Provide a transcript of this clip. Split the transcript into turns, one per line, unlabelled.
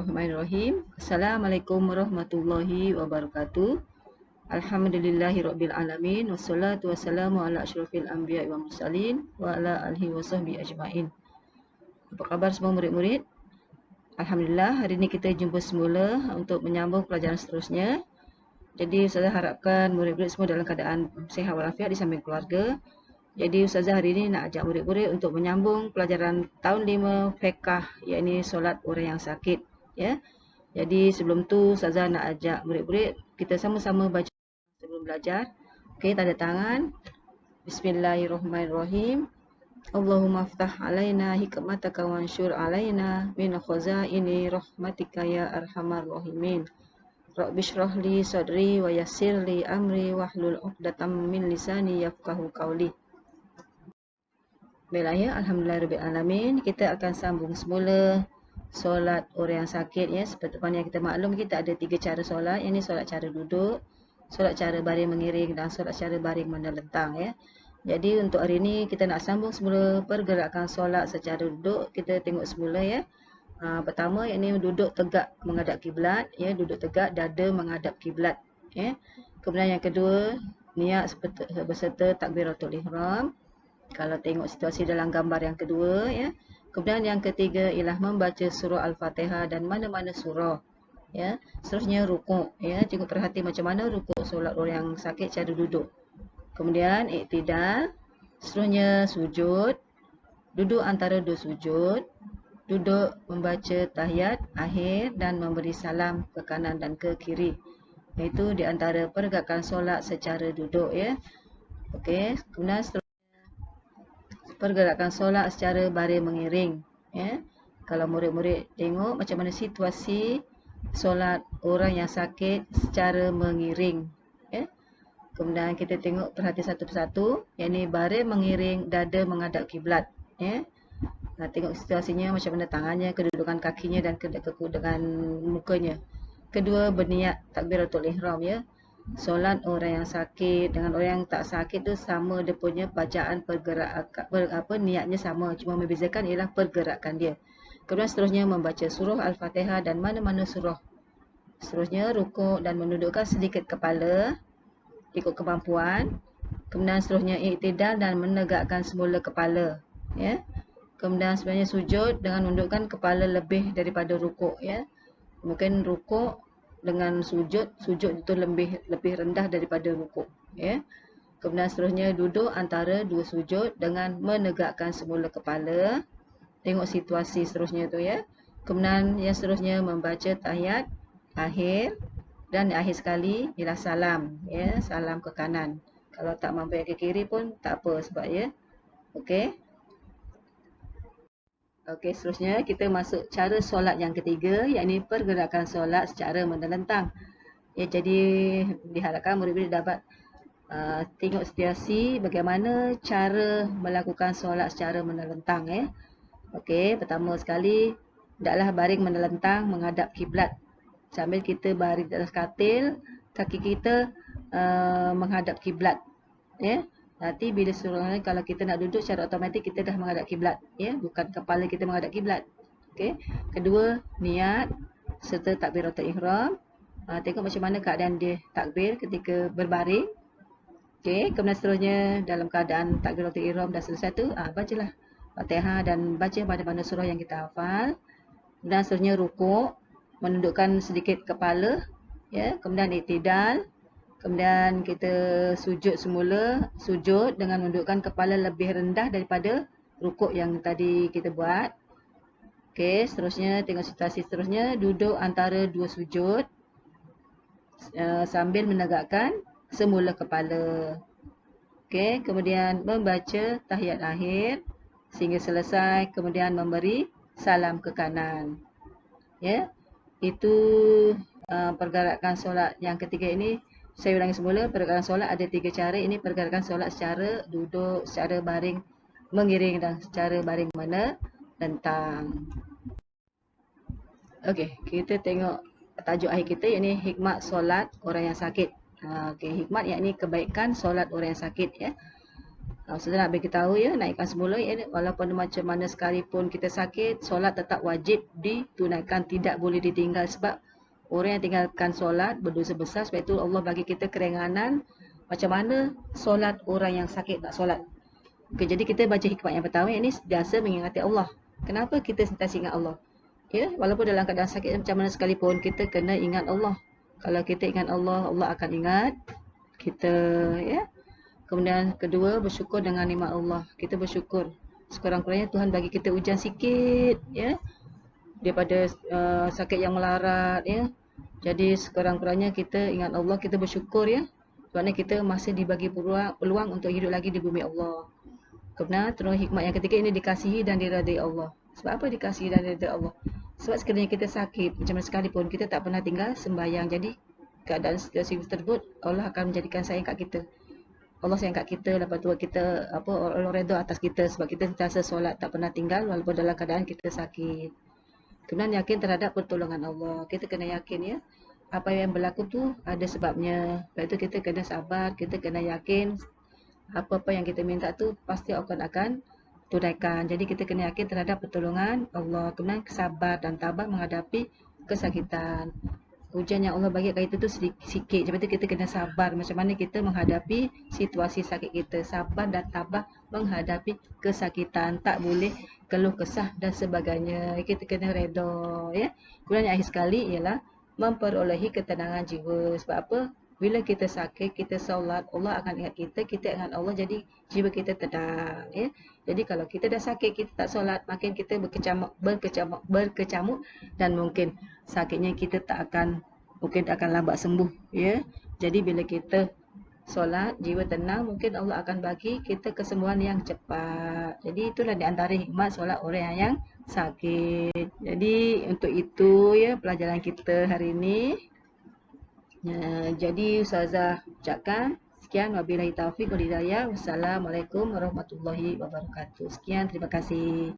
Bismillahirrahmanirrahim. Assalamualaikum warahmatullahi wabarakatuh. Alhamdulillahirabbil alamin wassalatu wassalamu ala asyrafil anbiya'i wal mursalin wa ala alihi wasahbihi ajmain. Apa khabar semua murid-murid? Alhamdulillah, hari ini kita jumpa semula untuk menyambung pelajaran seterusnya. Jadi Ustazah harapkan murid-murid semua dalam keadaan sihat walafiat di samping keluarga. Jadi Ustazah hari ini nak ajak murid-murid untuk menyambung pelajaran tahun 5 fiqh, iaitu solat orang yang sakit, ya. Jadi sebelum tu Ustazah nak ajak murid-murid kita sama-sama baca sebelum belajar. Okey, tanda tangan. Bismillahirrahmanirrahim. Allahumma aftah alaina hikmataka wansyur alaina min khazaini rahmatika ya arhamar rahimin. Rabbi shrah li sadri wa yassir li amri wahlul 'uqdatam min lisani yafqahu qawli. Baiklah ya, alhamdulillahirabbil alamin. Kita akan sambung semula solat orang yang sakit ya. Seperti mana yang kita maklum, kita ada 3 cara solat. Ini solat cara duduk, solat cara baring mengiring dan solat cara baring menelentang ya. Jadi untuk hari ini kita nak sambung semula pergerakan solat secara duduk. Kita tengok semula ya. Pertama yakni duduk tegak menghadap kiblat ya, duduk tegak dada menghadap kiblat ya. Kemudian yang kedua, niat beserta takbiratul ihram. Kalau tengok situasi dalam gambar yang kedua ya. Kemudian yang ketiga ialah membaca surah Al-Fatihah dan mana-mana surah ya. Seterusnya rukuk ya. Cikgu perhati macam mana rukuk solat orang yang sakit cara duduk. Kemudian iktidal, seterusnya sujud, duduk antara dua sujud, duduk membaca tahiyat akhir dan memberi salam ke kanan dan ke kiri. Itu di antara pergerakan solat secara duduk ya. Okey, kemudian pergerakan solat secara baring mengiring ya. Kalau murid-murid tengok macam mana situasi solat orang yang sakit secara mengiring ya. Kemudian kita tengok perhati satu persatu, yakni baring mengiring dada menghadap kiblat ya. Tengok situasinya macam mana tangannya, kedudukan kakinya dan kedudukan mukanya. Kedua, berniat takbiratul ihram ya. Solat orang yang sakit dengan orang yang tak sakit tu sama, dia punya bacaan pergerakan niatnya sama, cuma membezakan ialah pergerakan dia. Kemudian seterusnya membaca surah Al-Fatihah dan mana-mana surah. Seterusnya rukuk dan menundukkan sedikit kepala ikut kemampuan. Kemudian seterusnya iktidal dan menegakkan semula kepala ya. Kemudian sebenarnya sujud dengan menundukkan kepala lebih daripada rukuk ya. Mungkin rukuk dengan sujud itu lebih rendah daripada rukuk ya. Kemudian seterusnya duduk antara dua sujud dengan menegakkan semula kepala. Tengok situasi seterusnya tu ya. Kemudian yang seterusnya membaca tahiyat akhir dan akhir sekali ialah salam ya, salam ke kanan. Kalau tak mampu ke kiri pun tak apa sebab ya. Okey. Okey, seterusnya kita masuk cara solat yang ketiga, yakni pergerakan solat secara menelentang. Ya, jadi diharapkan murid-murid dapat tengok situasi bagaimana cara melakukan solat secara menelentang ya. Okey, pertama sekali hendaklah baring menelentang menghadap kiblat. Sambil kita baring di atas katil, kaki kita menghadap kiblat ya. Nanti bila suruh kalau kita nak duduk secara automatik kita dah menghadap kiblat ya, bukan kepala kita menghadap kiblat. Okey. Kedua, niat serta takbiratul ihram. Tengok macam mana keadaan dia takbir ketika berbaring. Okey, kemudian seterusnya dalam keadaan takbiratul ihram dah selesai tu, bacalah Fatihah dan baca mana-mana surah yang kita hafal. Dan seterusnya rukuk, menundukkan sedikit kepala ya, kemudian iktidal. Kemudian kita sujud semula, sujud dengan menundukkan kepala lebih rendah daripada rukuk yang tadi kita buat. Okey, seterusnya tengok situasi seterusnya, duduk antara dua sujud sambil menegakkan semula kepala. Okey, kemudian membaca tahiyat akhir sehingga selesai, kemudian memberi salam ke kanan. Ya. Itu pergerakan solat yang ketiga ini. Saya ulangi semula, pergerakan solat ada 3 cara. Ini pergerakan solat secara duduk, secara baring mengiring dan secara baring menelentang. Okey, kita tengok tajuk akhir kita, iaitu hikmat solat orang yang sakit. Okey, hikmat yakni kebaikan solat orang yang sakit ya. Ustazah nak beritahu ya, naikkan semula ya, walaupun macam mana sekalipun kita sakit, solat tetap wajib ditunaikan, tidak boleh ditinggal sebab orang yang tinggalkan solat berdosa besar. Sebab itu Allah bagi kita keringanan macam mana solat orang yang sakit tak solat. Okay, jadi kita baca hikmat yang pertama ini biasa mengingati Allah. Kenapa kita sentiasa ingat Allah? Ya, walaupun dalam keadaan sakit macam mana sekalipun, kita kena ingat Allah. Kalau kita ingat Allah, Allah akan ingat kita, ya. Kemudian kedua, bersyukur dengan nikmat Allah. Kita bersyukur. Sekurang-kurangnya Tuhan bagi kita hujan sikit, ya, daripada sakit yang melarat, ya. Jadi sekurang-kurangnya kita ingat Allah, kita bersyukur, ya. Sebabnya kita masih dibagi peluang untuk hidup lagi di bumi Allah. Kemudian terus hikmat yang ketiga ini dikasihi dan diredai Allah. Sebab apa dikasihi dan diredai Allah? Sebab sekiranya kita sakit, macam mana sekalipun, kita tak pernah tinggal sembahyang. Jadi keadaan situasi tersebut, Allah akan menjadikan sayang kat kita. Allah sayang kat kita, lepas tu kita Allah redha atas kita sebab kita sentiasa solat, tak pernah tinggal walaupun dalam keadaan kita sakit. Kemudian yakin terhadap pertolongan Allah. Kita kena yakin, ya, apa yang berlaku tu ada sebabnya. Lepas tu kita kena sabar, kita kena yakin apa-apa yang kita minta tu pasti akan tunaikan. Jadi kita kena yakin terhadap pertolongan Allah. Kemudian sabar dan tabah menghadapi kesakitan. Ujian yang Allah bagi kat kita tu sikit. Sebab tu kita kena sabar macam mana kita menghadapi situasi sakit kita. Sabar dan tabah menghadapi kesakitan. Tak boleh keluh kesah dan sebagainya. Kita kena redha, ya. Kemudian yang akhir sekali ialah memperolehi ketenangan jiwa. Sebab apa? Bila kita sakit, kita solat, Allah akan ingat kita, kita ingat Allah, jadi jiwa kita tenang, ya. Jadi kalau kita dah sakit, kita tak solat, makin kita berkecamuk dan mungkin sakitnya kita mungkin akan lambat sembuh, ya. Jadi bila kita solat, jiwa tenang, mungkin Allah akan bagi kita kesembuhan yang cepat. Jadi itulah di antara hikmat solat orang yang sakit. Jadi untuk itu, ya, pelajaran kita hari ini. Jadi Ustazah ucapkan sekian, wabillahi taufiq wal hidayah. Wassalamualaikum warahmatullahi wabarakatuh. Sekian, terima kasih.